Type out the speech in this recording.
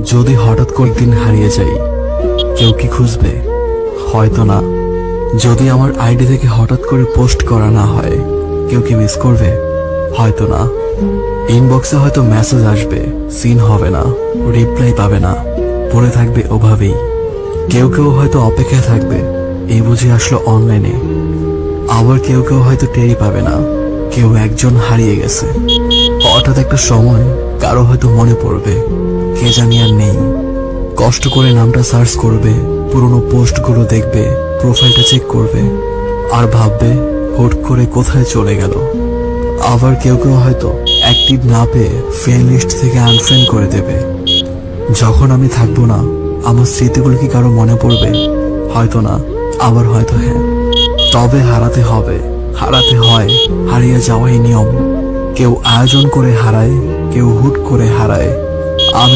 যদি হঠাৎ করে একদিন হারিয়ে যাই, কেউ কি খুঁজবে? হয়তো না। যদি আমার আইডি থেকে হঠাৎ করে পোস্ট করা না হয়, কেউ কি মিস করবে? হয়তো না। ইনবক্সে হয়তো মেসেজ আসবে, সিন হবে না, রিপ্লাই পাবে না, পড়ে থাকবে ওভাবেই। কেউ কেউ হয়তো অপেক্ষায় থাকবে, এই বুঝি আসলো অনলাইনে। আবার কেউ কেউ হয়তো টেরই পাবে না, কেউ একজন হারিয়ে গেছে। হঠাৎ একটা সময় কারো হয়তো মনে পড়বে, কে জানি আর নেই। কষ্ট করে নামটা সার্চ করবে, পুরনো পোস্টগুলো দেখবে, প্রোফাইলটা চেক করবে, আর ভাববে হুট করে কোথায় চলে গেল। আবার কেউ কেউ হয়তো অ্যাক্টিভ না পেয়ে ফ্রেন্ড লিস্ট থেকে আনফ্রেন্ড করে দেবে। যখন আমি থাকবো না, আমার স্মৃতিগুলো কি কারো মনে পড়বে? হয়তো না, আবার হয়তো হ্যাঁ। তবে হারাতে হবে, হারাতে হয়, হারিয়ে যাওয়াই নিয়ম। কেউ আয়োজন করে হারায়, কেউ হুট করে হারায়। আমি